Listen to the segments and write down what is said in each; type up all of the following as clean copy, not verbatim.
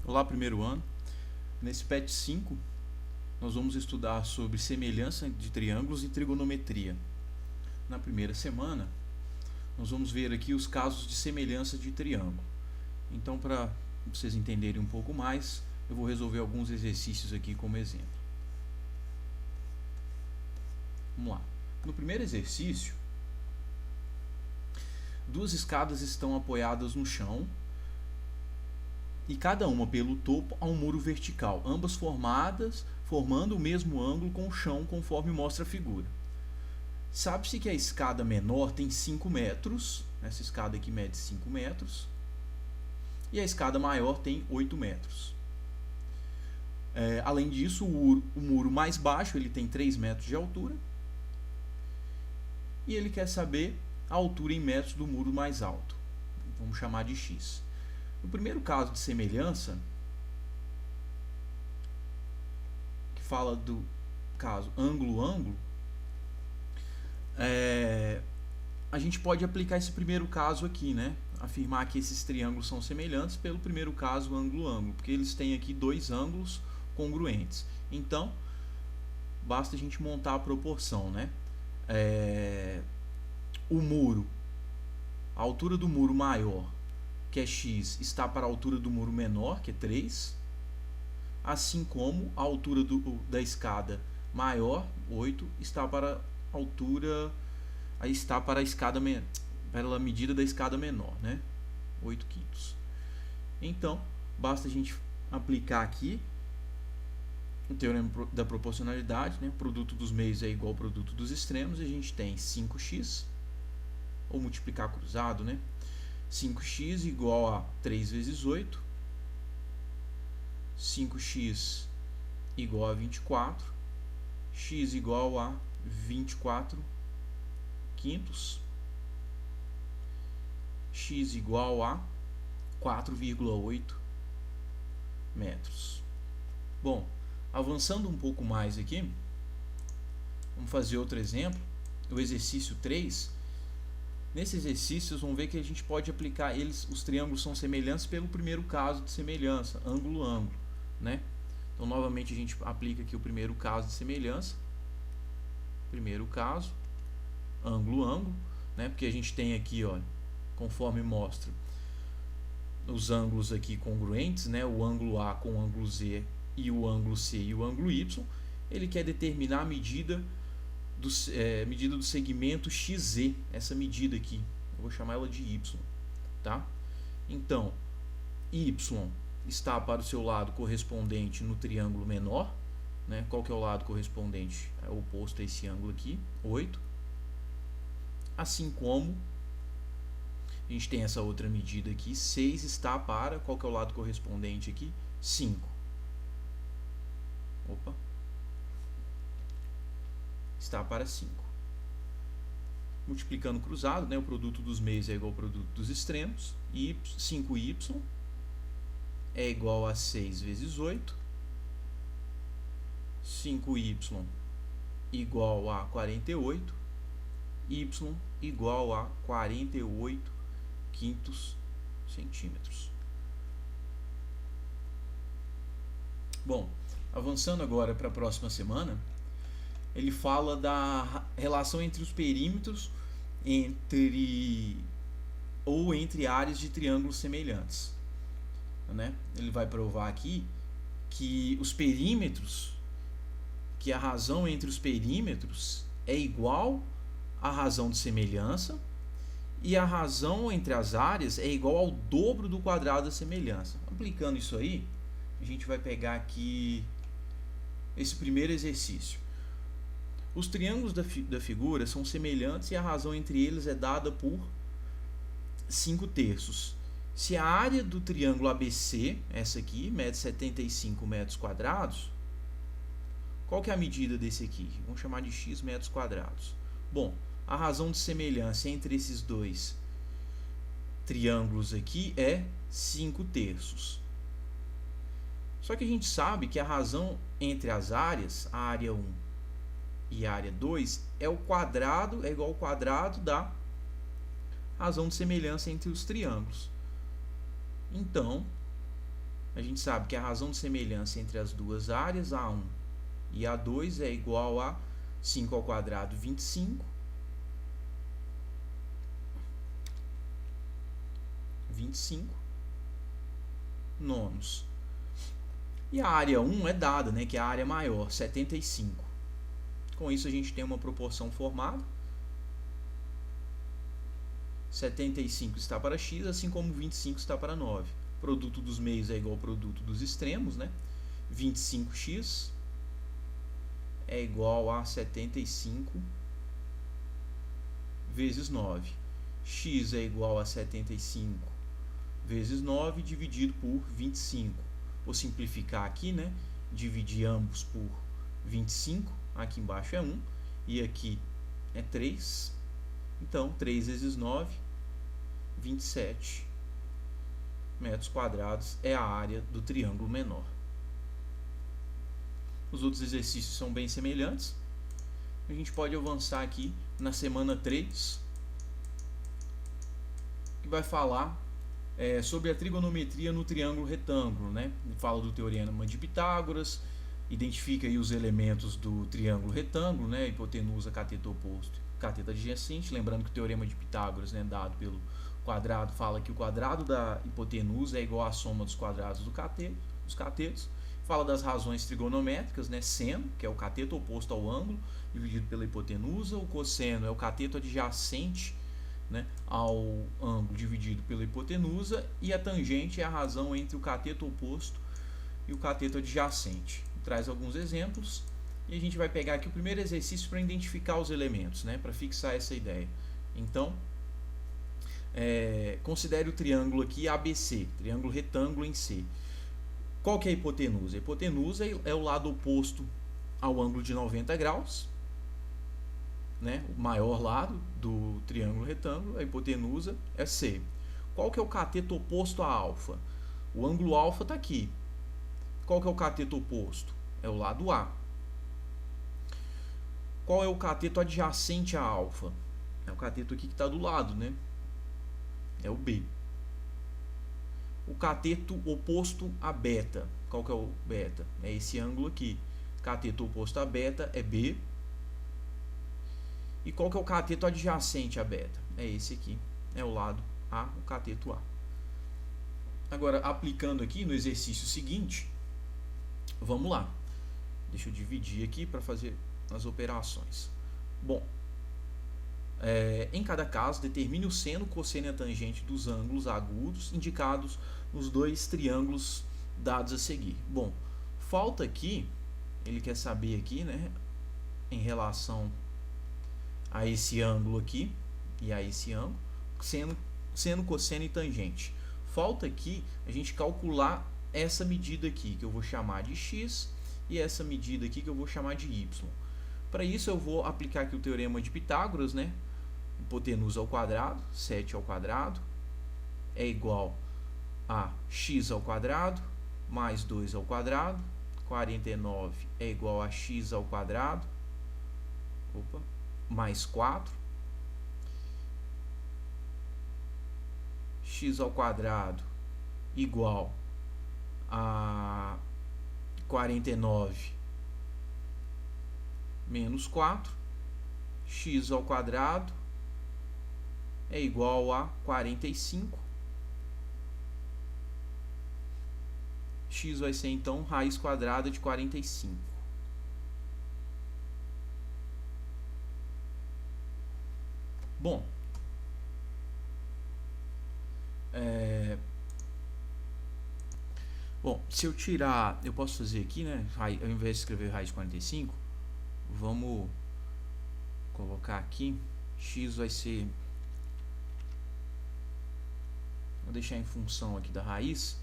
Olá, primeiro ano. Nesse PET 5, nós vamos estudar sobre semelhança de triângulos e trigonometria. Na primeira semana, nós vamos ver aqui os casos de semelhança de triângulo. Então, para vocês entenderem um pouco mais, eu vou resolver alguns exercícios aqui como exemplo. Vamos lá. No primeiro exercício, duas escadas estão apoiadas no chão e cada uma pelo topo a um muro vertical, ambas formando o mesmo ângulo com o chão, conforme mostra a figura. Sabe-se que a escada menor tem 5 metros, essa escada aqui mede 5 metros, e a escada maior tem 8 metros. Além disso, o muro mais baixo ele tem 3 metros de altura, e ele quer saber a altura em metros do muro mais alto. Vamos chamar de x. No primeiro caso de semelhança, que fala do caso ângulo-ângulo, a gente pode aplicar esse primeiro caso aqui, né? Afirmar que esses triângulos são semelhantes pelo primeiro caso ângulo-ângulo, porque eles têm aqui dois ângulos congruentes. Então, basta a gente montar a proporção, né? O muro, a altura do muro maior, que é x, está para a altura do muro menor, que é 3, assim como a altura da escada maior, 8, está para a altura, para a medida da escada menor, né? 8 quintos. Então, basta a gente aplicar aqui o teorema da proporcionalidade, né? O produto dos meios é igual ao produto dos extremos, e a gente tem 5x, ou multiplicar cruzado, né? 5x igual a 3 vezes 8, 5x igual a 24, x igual a 24 quintos, x igual a 4,8 metros. Bom, avançando um pouco mais aqui, vamos fazer outro exemplo, o exercício 3. Nesse exercício, vocês vão ver que a gente pode aplicar os triângulos são semelhantes pelo primeiro caso de semelhança, ângulo-ângulo, né? Então, novamente, a gente aplica aqui o primeiro caso de semelhança, primeiro caso, ângulo-ângulo, né? Porque a gente tem aqui, ó, conforme mostra, os ângulos aqui congruentes, né? O ângulo A com o ângulo Z e o ângulo C e o ângulo Y. Ele quer determinar a medida do segmento XZ, essa medida aqui, eu vou chamar ela de Y, tá? Então, Y está para o seu lado correspondente no triângulo menor, né? Qual que é o lado correspondente? É o oposto a esse ângulo aqui, 8. Assim como a gente tem essa outra medida aqui, 6 está para, qual que é o lado correspondente aqui? 5. Opa. Está para 5. Multiplicando cruzado, né, o produto dos meios é igual ao produto dos extremos. 5y é igual a 6 vezes 8. 5y igual a 48. Y igual a 48 quintos centímetros. Bom, avançando agora para a próxima semana, ele fala da relação entre os perímetros entre áreas de triângulos semelhantes, né? Ele vai provar aqui que os perímetros, que a razão entre os perímetros é igual à razão de semelhança, e a razão entre as áreas é igual ao dobro do quadrado da semelhança. Aplicando isso aí, a gente vai pegar aqui esse primeiro exercício. Os triângulos da figura são semelhantes e a razão entre eles é dada por 5 terços. Se a área do triângulo ABC, essa aqui, mede 75 metros quadrados, qual que é a medida desse aqui? Vamos chamar de x metros quadrados. Bom, a razão de semelhança entre esses dois triângulos aqui é 5 terços. Só que a gente sabe que a razão entre as áreas, a área 1 e a área 2, é igual ao quadrado da razão de semelhança entre os triângulos. Então, A gente sabe que a razão de semelhança entre as duas áreas, A1 e A2, é igual a 5 ao quadrado, 25. 25 nonos. E a área 1 é dada, né, que é a área maior, 75. Com isso a gente tem uma proporção formada. 75 está para x, assim como 25 está para 9. Produto dos meios é igual ao produto dos extremos, né? 25x é igual a 75 vezes 9. X é igual a 75 vezes 9 dividido por 25. Vou simplificar aqui, né? Dividir ambos por 25. Aqui embaixo é 1 e aqui é 3. Então, 3 vezes 9, 27 metros quadrados é a área do triângulo menor. Os outros exercícios são bem semelhantes. A gente pode avançar aqui na semana 3, que vai falar sobre a trigonometria no triângulo retângulo, né? Fala do teorema de Pitágoras, identifica aí os elementos do triângulo retângulo, né? Hipotenusa, cateto oposto, cateto adjacente. Lembrando que o teorema de Pitágoras, né, dado pelo quadrado, fala que o quadrado da hipotenusa é igual à soma dos quadrados dos catetos. Fala das razões trigonométricas, né? Seno, que é o cateto oposto ao ângulo, dividido pela hipotenusa. O cosseno é o cateto adjacente, né, ao ângulo dividido pela hipotenusa. E a tangente é a razão entre o cateto oposto e o cateto adjacente. Traz alguns exemplos. E a gente vai pegar aqui o primeiro exercício para identificar os elementos, né, para fixar essa ideia. Então, considere o triângulo aqui ABC, triângulo retângulo em C. Qual que é a hipotenusa? A hipotenusa é o lado oposto ao ângulo de 90 graus, né? O maior lado do triângulo retângulo. A hipotenusa é C. Qual que é o cateto oposto a alfa? O ângulo alfa está aqui. Qual que é o cateto oposto? É o lado A. Qual é o cateto adjacente a alfa? É o cateto aqui que está do lado, né? É o B. O cateto oposto a beta. Qual que é o beta? É esse ângulo aqui. Cateto oposto a beta é B. E qual que é o cateto adjacente a beta? É esse aqui. É o lado A, o cateto A. Agora, aplicando aqui no exercício seguinte, vamos lá. Deixa eu dividir aqui para fazer as operações. Bom, em cada caso, determine o seno, cosseno e a tangente dos ângulos agudos indicados nos dois triângulos dados a seguir. Bom, falta aqui, ele quer saber aqui, né, em relação a esse ângulo aqui e a esse ângulo, seno, cosseno e tangente. Falta aqui a gente calcular essa medida aqui, que eu vou chamar de x, e essa medida aqui que eu vou chamar de y. Para isso eu vou aplicar aqui o teorema de Pitágoras, né? Hipotenusa ao quadrado, 7 ao quadrado, é igual a x ao quadrado, mais 2 ao quadrado, 49 é igual a x ao quadrado, mais 4, x ao quadrado igual a 49 menos 4, x ao quadrado é igual a 45. X vai ser então raiz quadrada de 45. Bom, se eu tirar, eu posso fazer aqui, né, ao invés de escrever raiz de 45, vamos colocar aqui, x vai ser, vou deixar em função aqui da raiz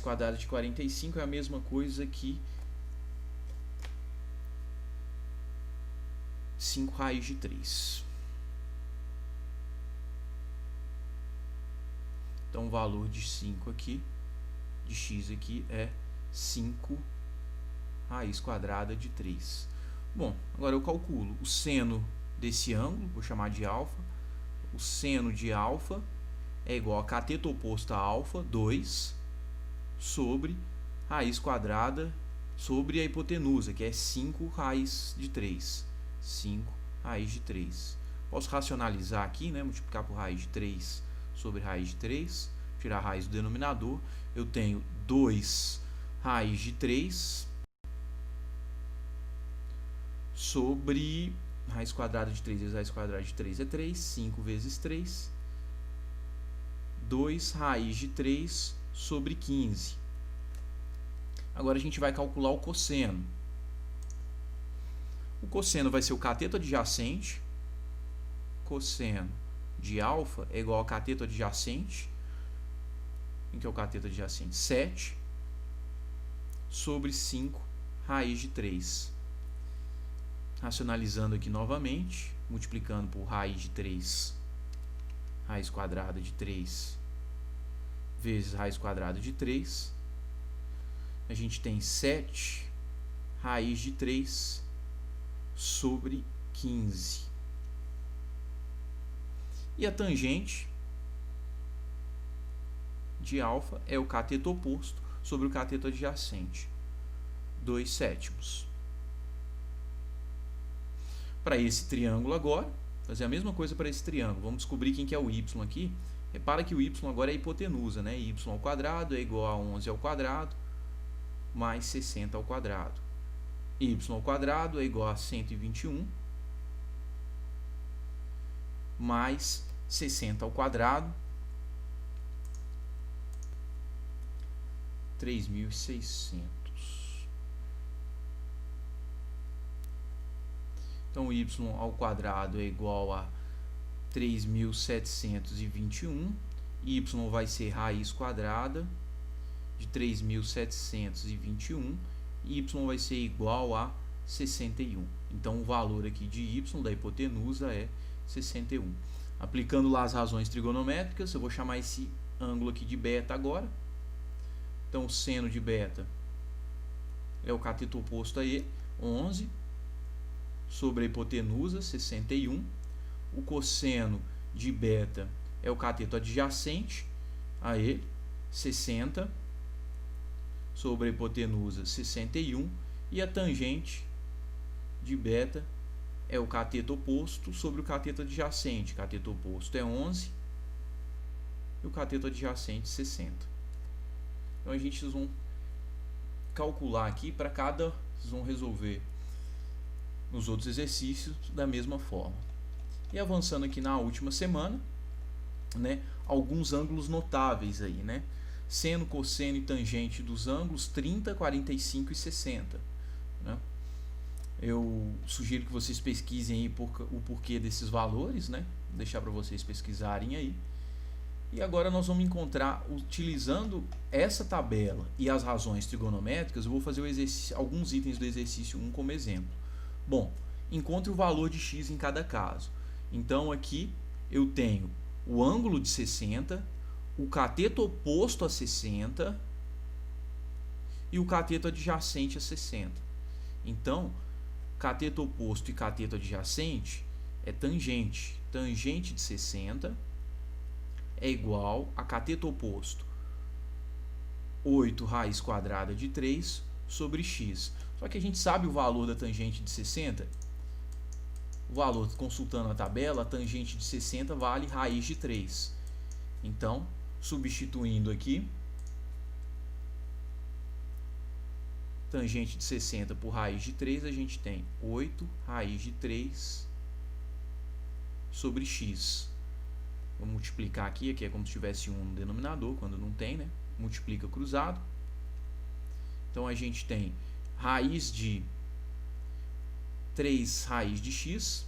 quadrada de 45 é a mesma coisa que 5 raiz de 3. Então o valor de 5 aqui, de x aqui, é 5 raiz quadrada de 3. Bom, agora eu calculo o seno desse ângulo, vou chamar de alfa. O seno de alfa é igual a cateto oposto a alfa, 2, sobre raiz quadrada sobre a hipotenusa, que é 5 raiz de 3. 5 raiz de 3. Posso racionalizar aqui, né? Multiplicar por raiz de 3 sobre raiz de 3. Tirar a raiz do denominador. Eu tenho 2 raiz de 3 sobre raiz quadrada de 3 vezes raiz quadrada de 3 é 3. 5 vezes 3. 2 raiz de 3 sobre 15. Agora a gente vai calcular o cosseno. O cosseno vai ser o cateto adjacente. Cosseno de alfa é igual a cateto adjacente. Em que é o cateto adjacente? 7 sobre 5 raiz de 3. Racionalizando aqui novamente, multiplicando por raiz de 3, raiz quadrada de 3 vezes raiz quadrada de 3, a gente tem 7 raiz de 3 sobre 15. E a tangente de alfa é o cateto oposto sobre o cateto adjacente, 2/7. Para esse triângulo agora, fazer a mesma coisa para esse triângulo. Vamos descobrir quem que é o y aqui. Repara que o y agora é a hipotenusa, né? Y ao quadrado é igual a 11 ao quadrado mais 60 ao quadrado. Y ao quadrado é igual a 121 mais 60 ao quadrado, 3.600. Então, y ao quadrado é igual a 3.721. Y vai ser raiz quadrada de 3.721. Y vai ser igual a 61. Então, o valor aqui de y da hipotenusa é 61. Aplicando lá as razões trigonométricas, eu vou chamar esse ângulo aqui de beta agora. Então, o seno de beta é o cateto oposto a ele, 11, sobre a hipotenusa, 61. O cosseno de beta é o cateto adjacente a ele, 60, sobre a hipotenusa, 61. E a tangente de beta é o cateto oposto sobre o cateto adjacente. O cateto oposto é 11 e o cateto adjacente 60. Então a gente vão calcular aqui para cada, vocês vão resolver nos outros exercícios da mesma forma. E avançando aqui na última semana, né, alguns ângulos notáveis aí, né? Seno, cosseno e tangente dos ângulos 30, 45 e 60, né? Eu sugiro que vocês pesquisem aí o porquê desses valores, né? Vou deixar para vocês pesquisarem aí. E agora nós vamos encontrar, utilizando essa tabela e as razões trigonométricas, eu vou fazer o exercício, alguns itens do exercício 1 como exemplo. Bom, encontre o valor de x em cada caso. Então aqui eu tenho o ângulo de 60, o cateto oposto a 60 e o cateto adjacente a 60. Então, cateto oposto e cateto adjacente é tangente. Tangente de 60 é igual a cateto oposto 8 raiz quadrada de 3 sobre x. Só que a gente sabe o valor da tangente de 60. O valor, consultando a tabela, a tangente de 60 vale raiz de 3. Então, substituindo aqui, tangente de 60 por raiz de 3, a gente tem 8 raiz de 3 sobre x. Vou multiplicar aqui é como se tivesse 1 no denominador, quando não tem, né? Multiplica cruzado. Então, a gente tem raiz de 3 raiz de x,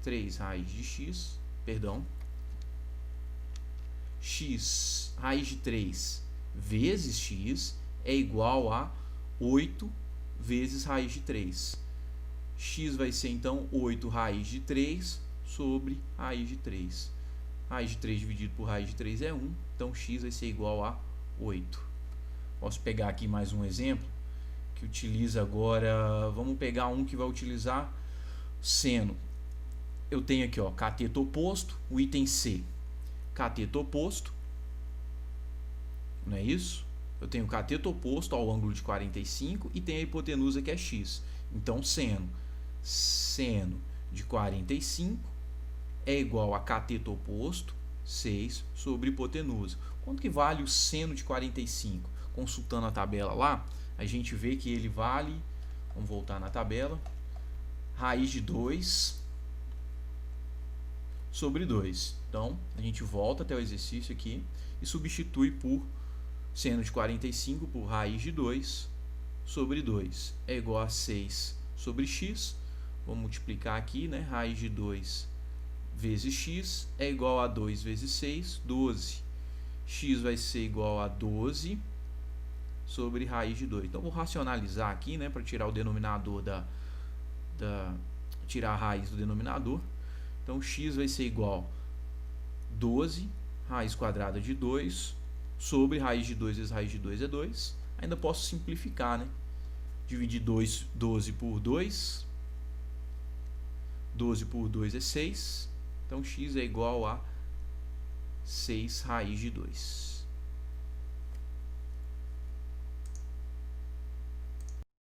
3 raiz de x, perdão, x, raiz de 3 vezes x é igual a 8 vezes raiz de 3. X vai ser, então, 8 raiz de 3 sobre raiz de 3. Raiz de 3 dividido por raiz de 3 é 1, então x vai ser igual a 8. Posso pegar aqui mais um exemplo que utiliza agora, vamos pegar um que vai utilizar seno. Eu tenho aqui, ó, cateto oposto, o item C. Cateto oposto, não é isso? Eu tenho o cateto oposto ao ângulo de 45 e tenho a hipotenusa que é x. Então, seno de 45 é igual a cateto oposto, 6, sobre hipotenusa. Quanto que vale o seno de 45? Consultando a tabela lá, a gente vê que ele vale, vamos voltar na tabela, raiz de 2 sobre 2. Então, a gente volta até o exercício aqui e substitui por seno de 45 por raiz de 2 sobre 2. É igual a 6 sobre x. Vamos multiplicar aqui, né? Raiz de 2 vezes x é igual a 2 vezes 6, 12. X vai ser igual a 12 sobre raiz de 2. Então, vou racionalizar aqui, né? Para tirar o denominador tirar a raiz do denominador. Então, x vai ser igual a 12, raiz quadrada de 2, sobre raiz de 2 vezes raiz de 2 é 2. Ainda posso simplificar, né? Dividir 12 por 2. 12 por 2 é 6. Então, x é igual a 6 raiz de 2.